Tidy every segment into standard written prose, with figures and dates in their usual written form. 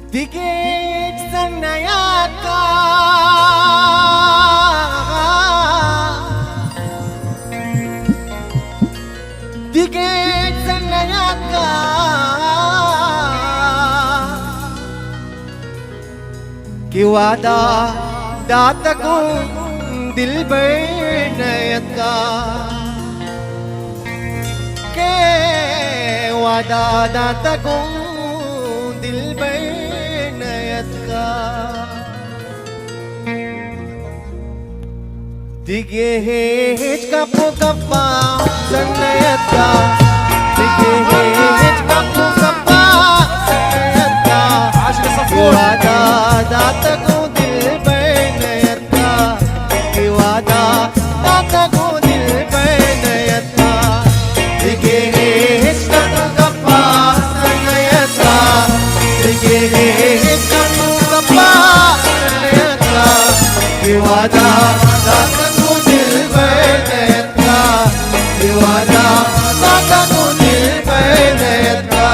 Tiket sanayaka Tiket sanayaka कि वादा दाता को दिल बैनयत का के वादा दाता को दिल बैनयत का दिगे हेच कपो कप्पा सन्नयत का दिगे हेच कपो कप्पा सन्नयत का वादा दाता को दिल बैनयत का कि वादा दाता को दिल बैनयत का दिगे हेच कपो कप्पा सन्नयत का दिगे हेच कपो कप्पा सन्नयत का कि वादा दाता को दिल बैनयत का कि वादा दाता को दिल बैनयत का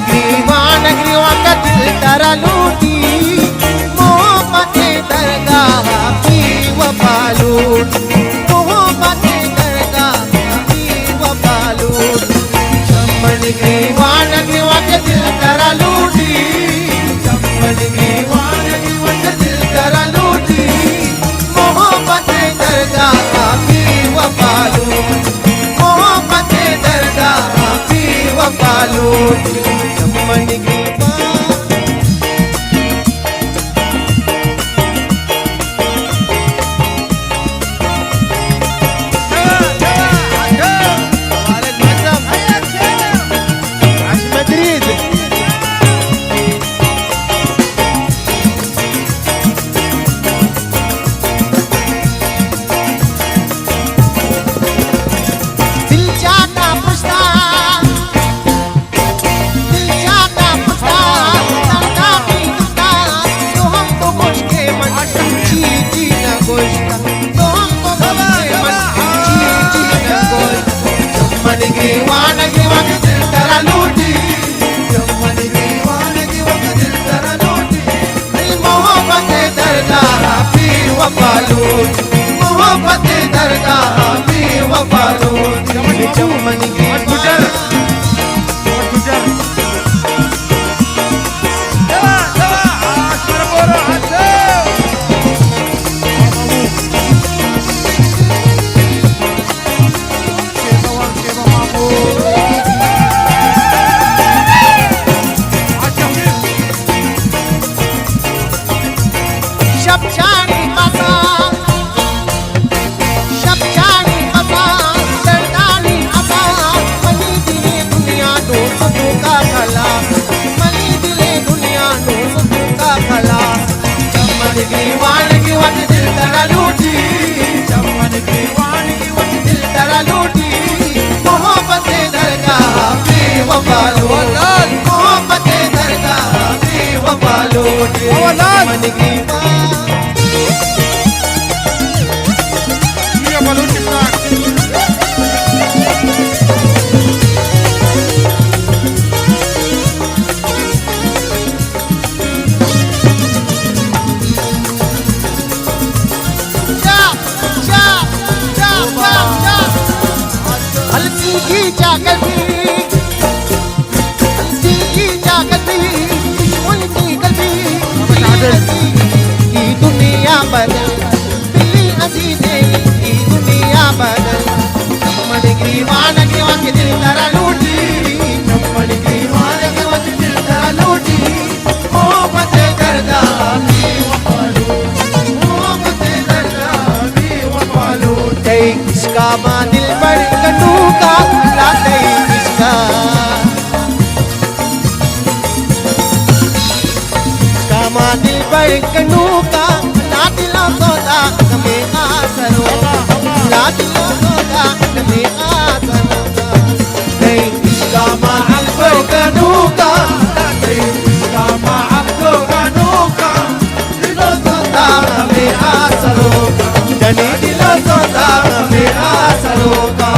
ग्रीवा नगरी की वानगी वट दिल करा लूटी चमन की वानगी वट दिल करा लूटी मोहब्बत दरगाह की वफा लूटी मोहब्बत दरगाह की वफा लूटी चमन की मोहब्बत दरगाह में वफा लूटी चमन की की दुनिया बदल दिल्ली अजीजे की दुनिया बदल चमन की वानगी वट दिल करा लूटी चमन की वानगी वट दिल करा लूटी मोहब्बत दरगाह की वफा लूटी मोहब्बत दरगाह की वफा लूटी इसका मां दिल पर कटू का लाते इसका दिल पर कनू का ना दिलो सौदा कमे आसरो ना दिलो सौदा कमे आसरो नहीं इसका मां दिल पर कनू का नहीं इसका मां तो कनू का दिलो सौदा कमे आसरो जनी दिलो सौदा कमे आसरो का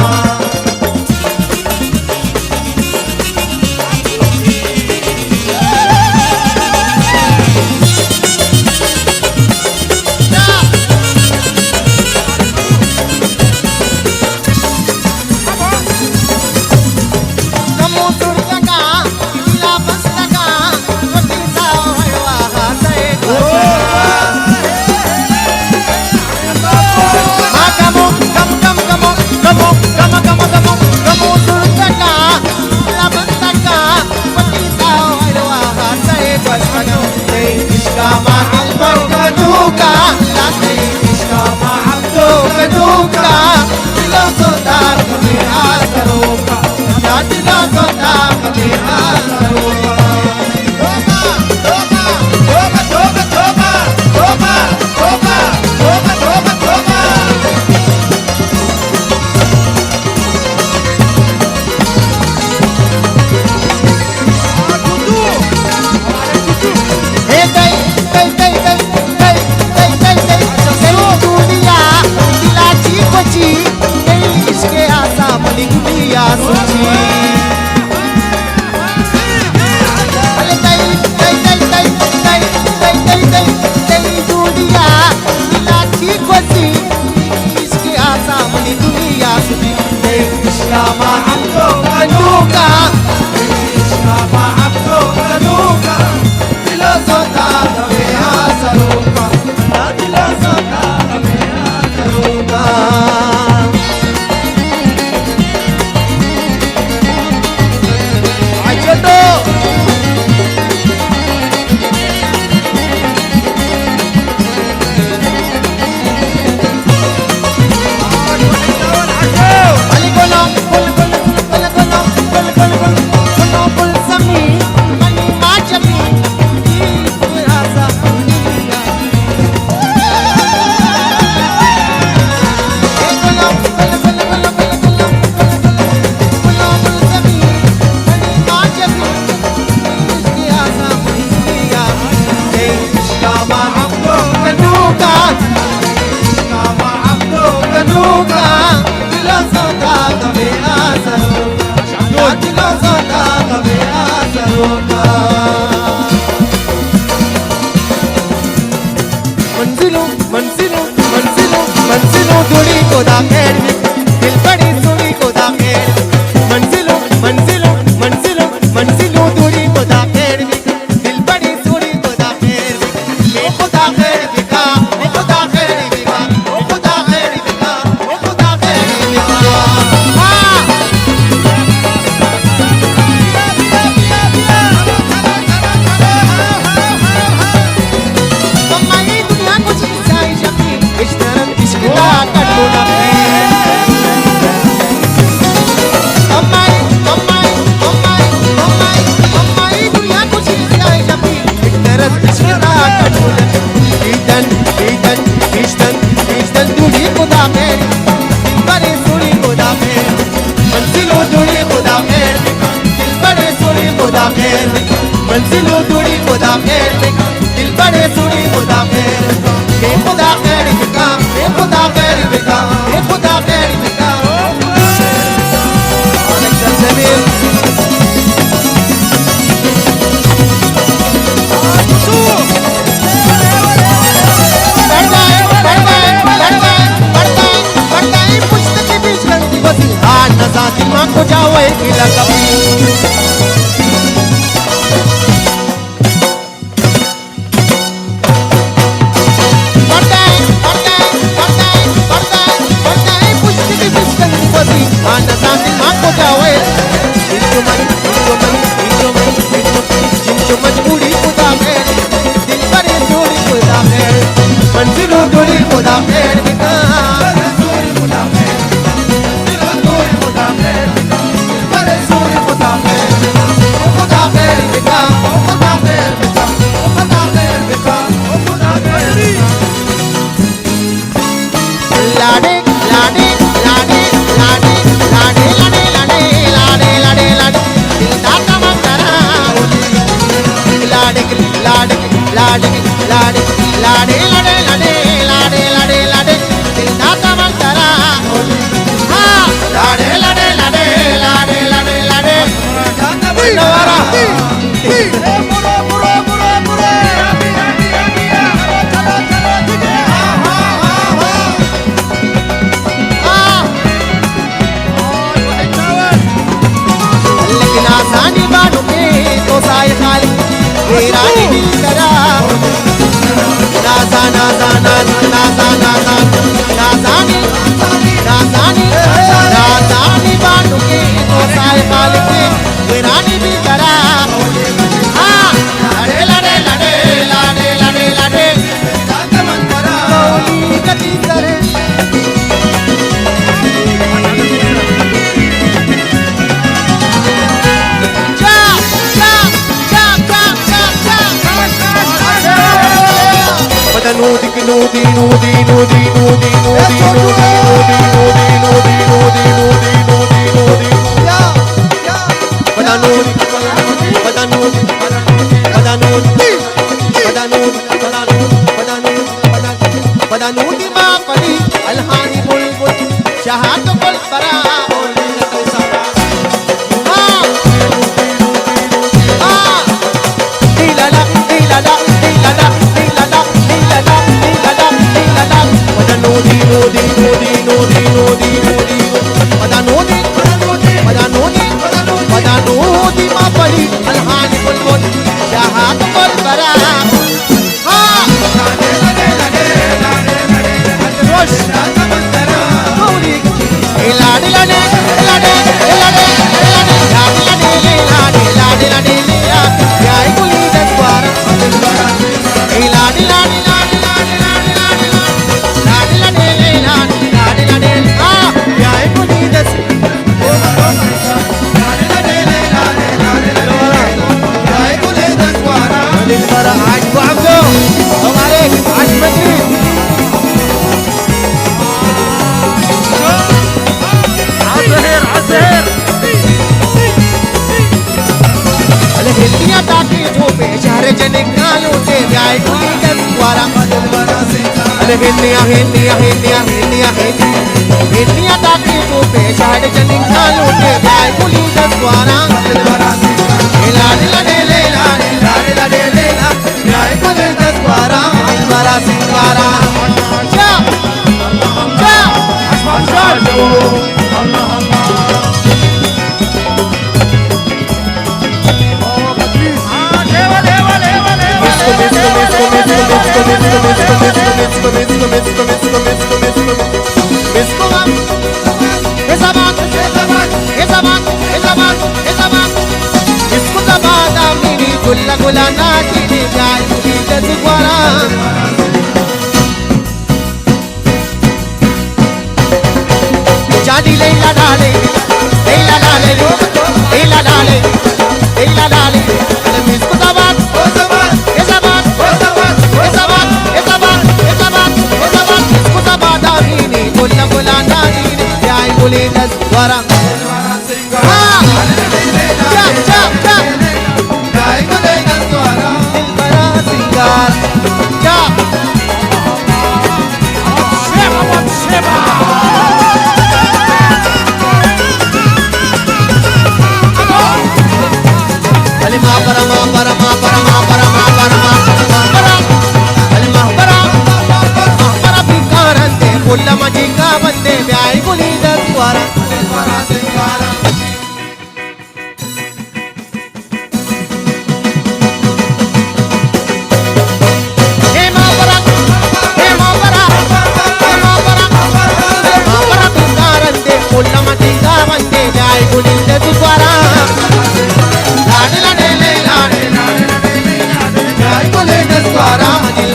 मंजिल उड़ी खुदा खैर बेका दिल बड़े सुनी खुदा खैर बेका खुदा खैर बेका खुदा खैर बेका खुदा खैर बेका दिमाग को जाओ एक इलाका मजबूरी खुदा खैर दिल पर जोड़ी खुदा खैर मंजिल जोड़ी खुदा खैर